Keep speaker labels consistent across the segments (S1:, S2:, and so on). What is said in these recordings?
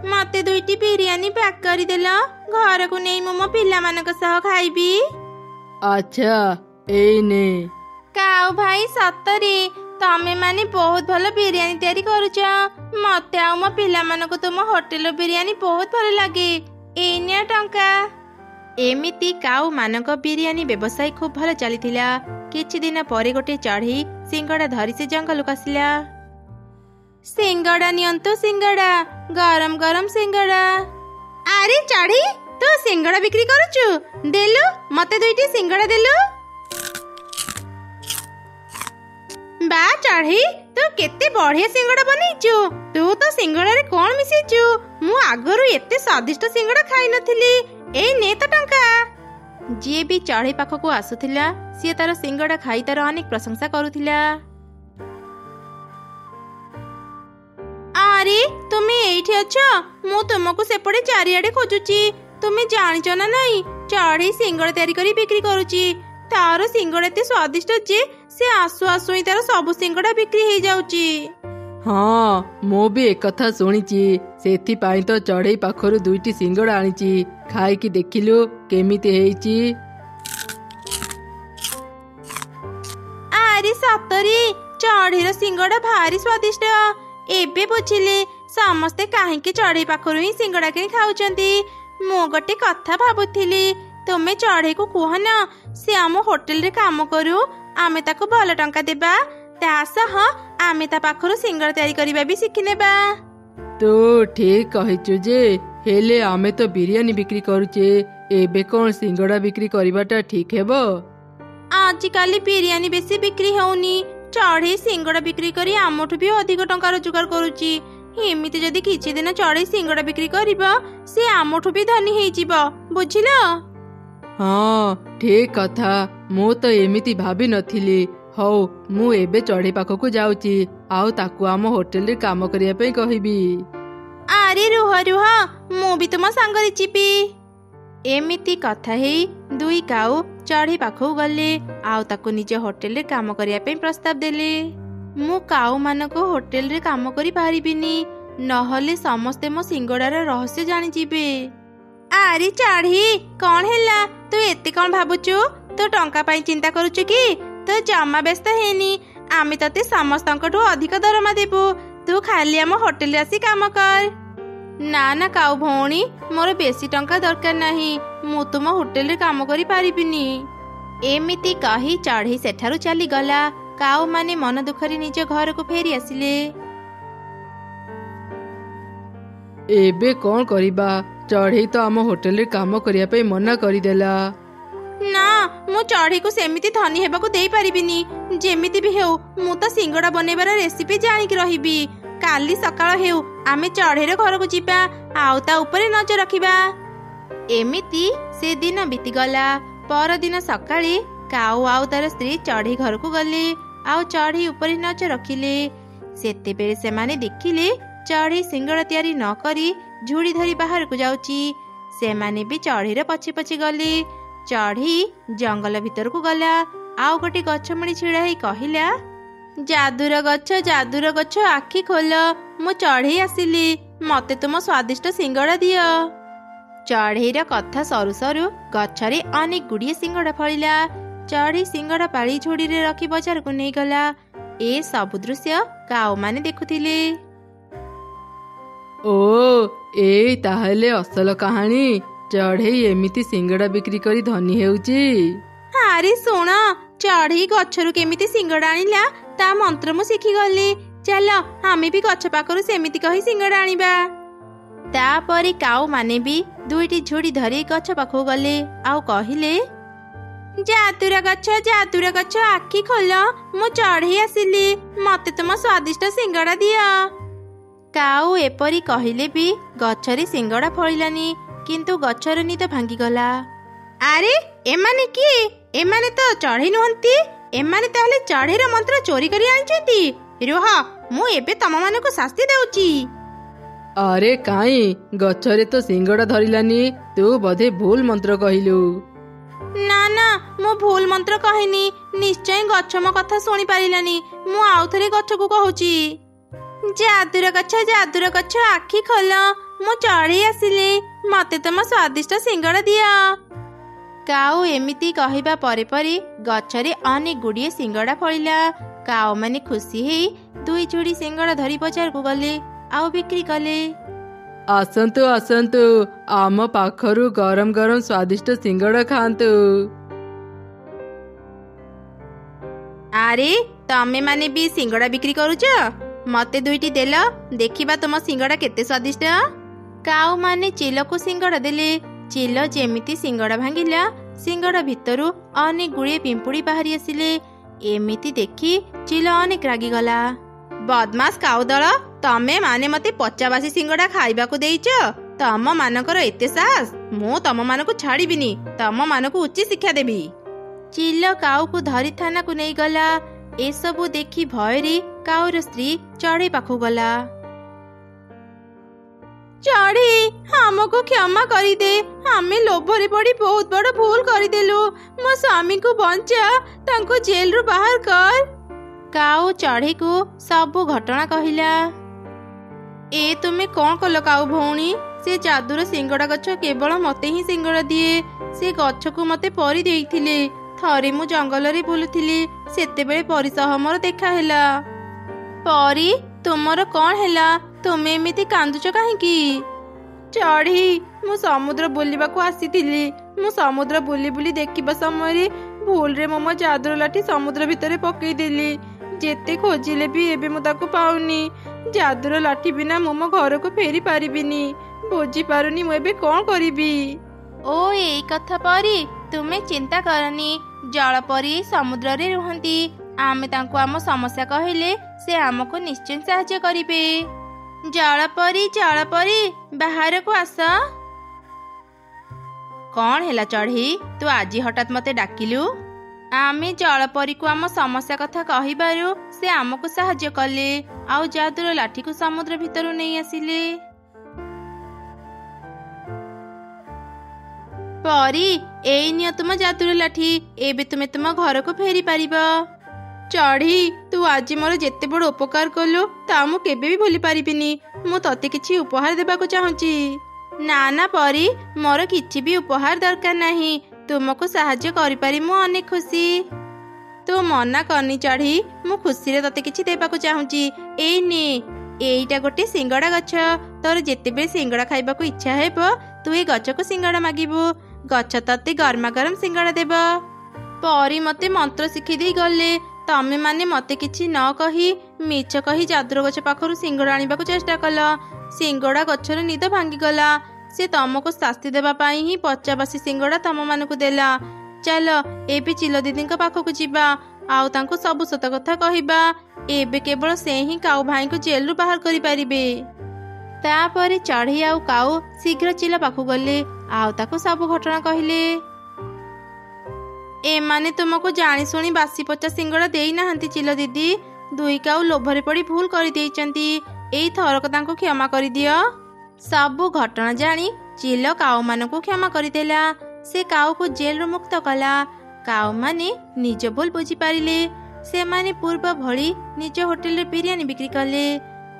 S1: मते दुईटी बिरियानी पैक करदेल घर को नहीं मो पिलामानक सह खाइबी।
S2: अच्छा एई ने।
S1: काऊ भाई सतरे तमे माने बहुत भल बिरियानी तैयारी करुच। मते आउ मो पिलामानक तुम होटेल बिरियानी बहुत भल लगे। एने टंका। एमिति काऊ मानक बिरियानी व्यवसाय खूब भल चलीथिला। किछि दिन परे गोटे चढ़ी सिंगड़ा धरी से जंगल को आसिला। सिंगड़ा नियंतु सिंगड़ा गरम गरम सिंगड़ा। अरे चढ़ी तू सिंगड़ा बिक्री करुचु देलु मते दुईटी सिंगड़ा देलु। बा चढ़ी तू केते बढ़िया सिंगड़ा बनैचु। तू तो सिंगड़ा रे कोन मिसेचु? मु आगरु एते स्वादिष्ट सिंगड़ा खाई नथिली। ए ने तो टंका। जे भी चढ़ी पाखकु आसुथिला सी तार सिंगड़ा खाई तार अनेक प्रशंसा करुथिला। अरे तुमे एठी अछ मु तुमको सेपड़े चारियाडे खोजुची। तुमे जानिच ना नहीं चढ़ी सिंगड़ा तैयारी करी बिक्री करुची। तार सिंगड़ा एते स्वादिष्ट जे से आसु आसु ही तार सब सिंगड़ा बिक्री हो जाउची।
S2: हाँ मो भी एक कथा शुणिची सेथि पाई तो चढ़ई पाखरु दुईटी सिंगड़ा आनीची खाई देखिलु केमिति हेइची।
S1: अरे सतरी चढ़ीर सिंगड़ा भारी स्वादिष्ट। एबे बुझिले समस्ते काहेकि चढ़ई पाखरु ही सिंगड़ा किनी खाउचंती। मो गोटे कथा भाबुथिली तुमे चढ़ई को कुह ना से आम होटेल रे काम करू आमे ताको भल टंका देबा तासह आमे ता पाखरु सिंगड़ा तैयारी करिबा भी शिखि नेबा।
S2: तो ठीक कहिचु जे हेले आमे तो बिरियानी बिक्री करूचे एबे कोन सिंगड़ा बिक्री करिबाटा ठीक हेबो?
S1: आजिकाली बिरियानी बेसी बिक्री होउनी। चढ़ई सिंगड़ा बिक्री करी आमठु भी अधिक टंका रोजगार करूची। एमिति जदि किछि दिन चढ़ई सिंगड़ा बिक्री करिबो से आमठु भी धनी हेइ जिवो बुझिलो।
S2: हाँ ठीक कथा मु तो एमिति भाबी नथिली। हौ मु एबे चढ़ई पाखकु जाउची आउ ताकु आम होटेल रे काम करिया पे कहिबी।
S1: अरे रुह रुह मु भी तुम संगरे चिपी। एमिति कथा हेई दुई काऊ चढ़ी पाखु गले आउ ताकु निज होटेल रे काम करिया पे प्रस्ताव देले। मु काऊ मानको होटेल रे काम करी पारिबिनी नहले समस्ते मो सिंगड़ार रहस्य जानि जिबे। अरे चढ़ी कौन हैला तू एते कौन भाबुचु? तू टंका पाई चिंता करुचु कि? तो जमा व्यस्त हेनी आमे तते समस्तंकठु अधिक दरमा देबु। तू खाली आम होटेल आसी काम कर। ना ना काऊ भौणी मोर बेसी टंका दरकार नाही मु तुम होटेल रे काम करी पारिबिनी। एमिति कही चढ़ी सेठारु चली गला। काऊ माने मन दुखरी निज घर को फेरी आसिले।
S2: एबे कौन करिबा? चढ़ई तो आम होटेल रे काम करिया पे मना करिदेला।
S1: ना मु चढ़ी को सेमिति धनी हेबाकू देई पारिबिनी। जेमिति भी हेउ मु तो सिंगड़ा बनेबार रेसिपी जानि कि रहिबी। काली सकाळ हेउ आमे चढ़ीर घर को जिबा आउ ता ऊपर नजर रखिबा। एमिति से दिन बीती गला। पर दिन सकाळे काऊ आउ तार स्त्री चढ़ी घर को गले आउ चढ़ी ऊपर नजर रखिले। सेते बेले से माने देखिले चढ़ी सिंगड़ा तैयारी न करी झुड़ी धरी बाहर को जाउची। से माने भी चढ़ीर पछे पछे गले। चढ़ी जंगल भीतर को गला आउ गोटे गछ मुड़ी छिड़ा ही कहिला जादूर गछ आखि खोल मु चढ़ी आसिली मते तुम स्वादिष्ट सिंगड़ा दियो। चढ़ीर कथा सरू सरू गछरे अनेक गुड़िए सिंगड़ा फलिला। चढ़ी सिंगड़ा पाड़ी झोड़ी रे रखी बाजार को नहीं गला। ए सब दृश्य काऊ माने देखुथिले।
S2: ओ ए ताहले असल कहानी चढ़ई एमिति सिंगड़ा बिक्री करी धनी हेउची।
S1: अरे सुन चढ़ी गछरु केमिति सिंगड़ा आनिला ता मंत्र मु शिखी गली। चल आमे भी गछ पाखरु सेमिति कही सिंगड़ा आनिबा। तापरे काऊ माने भी दुईटी झुड़ी धरी गछ पाखु गले आउ कहिले जादुर गछ आखि खोल मु चढ़ी आसिली मते तुम स्वादिष्ट सिंगड़ा दियो। काऊ एपरी कहिले भी गछरे सिंगड़ा फलिलानी किंतु गछर निद भांगी गला। अरे एमाने किए? एमाने तो चढ़ी नुहंती। एमाने ताहले चढ़ीर मंत्र चोरी करी आनिचंती। रुह मु एबे तम मानको शास्ति देउची।
S2: अरे काई गछरे तो सिंगड़ा धरिलानी तू बधे भूल मंत्र कहिलु।
S1: ना ना मु भूल मंत्र कहिनी निश्चय गछ मो कथा सुनी पारिलानी। मु आउ थरे गछ को कहूची जादुर गछ आखि खोल ମୁଁ ଚଢ଼େଇ ଆସିଲି, ମତେ ତମ ସ୍ୱାଦିଷ୍ଟ ସିଙ୍ଗଡ଼ା ଦିଅ। କାଉ ଏମିତି କହିବା ପରେ ପରେ ଗଛରେ ଅନେକ ଗୁଡ଼ିଏ ସିଙ୍ଗଡ଼ା ଫଳିଲା। କାଉମାନେ ଖୁସି ହେଇ 2 ଯୋଡ଼ି ସିଙ୍ଗଡ଼ା ଧରି ବଜାରକୁ ଗଲେ ଆଉ ବିକ୍ରି କଲେ।
S2: ଆସନ୍ତୁ ଆସନ୍ତୁ, ଆମ ପାଖରୁ ଗରମ ଗରମ ସ୍ୱାଦିଷ୍ଟ ସିଙ୍ଗଡ଼ା ଖାଆନ୍ତୁ।
S1: ଆରେ ତମେ ମାନେ ବି ସିଙ୍ଗଡ଼ା ବିକ୍ରି କରୁଛ? ମତେ 2ଟି ଦେଲ, ଦେଖିବା ତମ ସିଙ୍ଗଡ଼ା କେତେ ସ୍ୱାଦିଷ୍ଟ। କାଉମାନେ ଚିଲକୁ ସିଙ୍ଗଡ଼ା ଦେଲେ। ଚିଲ ଯେମିତି ସିଙ୍ଗଡ଼ା ଭାଙ୍ଗିଲା, ସିଙ୍ଗଡ଼ା ଭିତରୁ ଅନେକ ଗୁଡ଼ିଏ ପିମ୍ପୁଡ଼ି ବାହାରି ଆସିଲେ। ଏମିତି ଦେଖି ଚିଲ ଅନେକ ରାଗିଗଲା। ବଦମାସ କାଉ ଦଳ, ତମେ ମାନେ ମତେ ପଚାବାସି ସିଙ୍ଗଡ଼ା ଖାଇବାକୁ ଦେଇଛ? ତମ ମାନଙ୍କର ଏତେ ସାହସ? ମୁଁ ତମ ମାନଙ୍କୁ ଛାଡ଼ିବିନି, ତମ ମାନଙ୍କୁ ଉଚିତ ଶିକ୍ଷା ଦେବି। ଚିଲ କାଉକୁ ଧରି ଥାନାକୁ ନେଇଗଲା। ଏସବୁ ଦେଖି ଭୟରେ କାଉର ସ୍ତ୍ରୀ ଚଢ଼େଇ ପାଖକୁ ଗଲା। ଚଢ଼େଇ, ଆମକୁ କ୍ଷମା କରିଦେ, ଆମେ ଲୋଭରେ ପଡ଼ି ବହୁତ ବଡ଼ ଭୁଲ କରିଦେଲୁ। ମୋ ସ୍ୱାମୀଙ୍କୁ ବଞ୍ଚା, ତାଙ୍କୁ ଜେଲରୁ ବାହାର କର। କାଉ ଚଢ଼େଇକୁ ସବୁ ଘଟଣା କହିଲା। ଏ ତୁମେ କ'ଣ କଲ କାଉ ଭଉଣୀ? ସେ ଯାଦୁର ସିଙ୍ଗଡ଼ା ଗଛ କେବଳ ମତେ ହିଁ ସିଙ୍ଗଡ଼ା ଦିଏ। ସେ ଗଛକୁ ମତେ ପରି ଦେଇଥିଲେ। ଥରେ ମୁଁ ଜଙ୍ଗଲରେ ବୁଲୁଥିଲି, ସେତେବେଳେ ପରି ସହ ମୋର ଦେଖା ହେଲା। ପରି, ତୁମର କ'ଣ ହେଲା? ତୁମେ ଏମିତି କାନ୍ଦୁଛ କାହିଁକି? ଚଢ଼େଇ, ମୁଁ ସମୁଦ୍ର ବୁଲିବାକୁ ଆସିଥିଲି। ମୁଁ ସମୁଦ୍ର ବୁଲି ବୁଲି ଦେଖିବା ସମୟରେ ଭୁଲରେ ମୁଁ ମୋ ଯାଦୁର ଲାଠି ସମୁଦ୍ର ଭିତରେ ପକେଇଦେଲି। ଯେତେ ଖୋଜିଲେ ବି ଏବେ ମୁଁ ତାକୁ ପାଉନି। ଯାଦୁର ଲାଠି ବିନା ମୁଁ ମୋ ଘରକୁ ଫେରି ପାରିବିନି। ବୁଝିପାରୁନି ମୁଁ ଏବେ କ'ଣ କରିବି। ଓ ଏଇ କଥା ପରି, ତୁମେ ଚିନ୍ତା କରନି। ଜଳପରି ସମୁଦ୍ରରେ ରୁହନ୍ତି। ଆମେ ତାଙ୍କୁ ଆମ ସମସ୍ୟା କହିଲେ ସେ ଆମକୁ ନିଶ୍ଚୟ ସାହାଯ୍ୟ କରିବେ। ଜଳପରି, ବାହାରକୁ ଆସ। କ'ଣ ହେଲା ଚଢ଼େଇ, ତୁ ଆଜି ହଠାତ୍ ମତେ ଡାକିଲୁ? ଆମେ ଜଳପରିକୁ ଆମ ସମସ୍ୟା କଥା କହିବାରୁ ସେ ଆମକୁ ସାହାଯ୍ୟ କଲେ ଆଉ ଯାଦୁର ଲାଠିକୁ ସମୁଦ୍ର ଭିତରୁ ନେଇ ଆସିଲେ। ପରି, ଏଇ ନିଅ ତୁମ ଯାଦୁର ଲାଠି, ଏବେ ତୁମେ ତୁମ ଘରକୁ ଫେରି ପାରିବ। ଚଢ଼େଇ, ତୁ ଆଜି ମୋର ଯେତେ ବଡ଼ ଉପକାର କଲୁ ତା ମୁଁ କେବେ ବି ଭୁଲି ପାରିବିନି। ମୁଁ ତତେ କିଛି ଉପହାର ଦେବାକୁ ଚାହୁଁଛି। ନା ପରି, ମୋର କିଛି ବି ଉପହାର ଦରକାର ନାହିଁ। ତୁମକୁ ସାହାଯ୍ୟ କରିପାରି ମୁଁ ଅନେକ ଖୁସି। ତୁ ମନା କରନି ଚଢ଼େଇ, ମୁଁ ଖୁସିରେ ତତେ କିଛି ଦେବାକୁ ଚାହୁଁଛି। ଏଇ ନେ, ଏଇଟା ଗୋଟେ ସିଙ୍ଗଡ଼ା ଗଛ। ତୋର ଯେତେବେଳେ ସିଙ୍ଗଡ଼ା ଖାଇବାକୁ ଇଚ୍ଛା ହେବ ତୁ ଏ ଗଛକୁ ସିଙ୍ଗଡ଼ା ମାଗିବୁ। ଗଛ ତତେ ଗରମା ଗରମ ସିଙ୍ଗଡ଼ା ଦେବ। ପରି ମତେ ମନ୍ତ୍ର ଶିଖେଇ ଦେଇ ଗଲେ। ତମେ ମାନେ ମତେ କିଛି ନ କହି ମିଛ କହି ଯାଦୁର ଗଛ ପାଖରୁ ସିଙ୍ଗଡ଼ା ଆଣିବାକୁ ଚେଷ୍ଟା କଲ। ସିଙ୍ଗଡ଼ା ଗଛର ନିଦ ଭାଙ୍ଗିଗଲା। ସେ ତମକୁ ଶାସ୍ତି ଦେବା ପାଇଁ ହିଁ ପଚାବାସି ସିଙ୍ଗଡ଼ା ତମମାନଙ୍କୁ ଦେଲା। ଚାଲ ଏବେ ଚିଲ ଦିଦିଙ୍କ ପାଖକୁ ଯିବା ଆଉ ତାଙ୍କୁ ସବୁ ସତ କଥା କହିବା। ଏବେ କେବଳ ସେ ହିଁ କାଉ ଭାଇଙ୍କୁ ଜେଲରୁ ବାହାର କରିପାରିବେ। ତାପରେ ଚଢ଼େଇ ଆଉ କାଉ ଶୀଘ୍ର ଚିଲ ପାଖକୁ ଗଲେ ଆଉ ତାକୁ ସବୁ ଘଟଣା କହିଲେ। ଏମାନେ ତୁମକୁ ଜାଣିଶୁଣି ବାସି ପଚା ସିଙ୍ଗଡ଼ା ଦେଇନାହାନ୍ତି ଚିଲ ଦିଦି। 2 କାଉ ଲୋଭରେ ପଡ଼ି ଭୁଲ କରିଦେଇଛନ୍ତି। ଏଇ ଥରକ ତାଙ୍କୁ କ୍ଷମା କରିଦିଅ। ସବୁ ଘଟଣା ଜାଣି ଚିଲ କାଉମାନଙ୍କୁ କ୍ଷମା କରିଦେଲା। ସେ କାଉକୁ ଜେଲରୁ ମୁକ୍ତ କଲା। କାଉମାନେ ନିଜ ଭୁଲ ବୁଝିପାରିଲେ। ସେମାନେ ପୂର୍ବ ଭଳି ନିଜ ହୋଟେଲରେ ବିରିୟାନୀ ବିକ୍ରି କଲେ।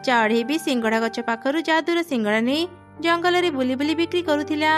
S1: ଚଢ଼େଇ ବି ସିଙ୍ଗଡ଼ା ଗଛ ପାଖରୁ ଯାଦୁର ସିଙ୍ଗଡ଼ା ନେଇ ଜଙ୍ଗଲରେ ବୁଲି ବୁଲି ବିକ୍ରି କରୁଥିଲା।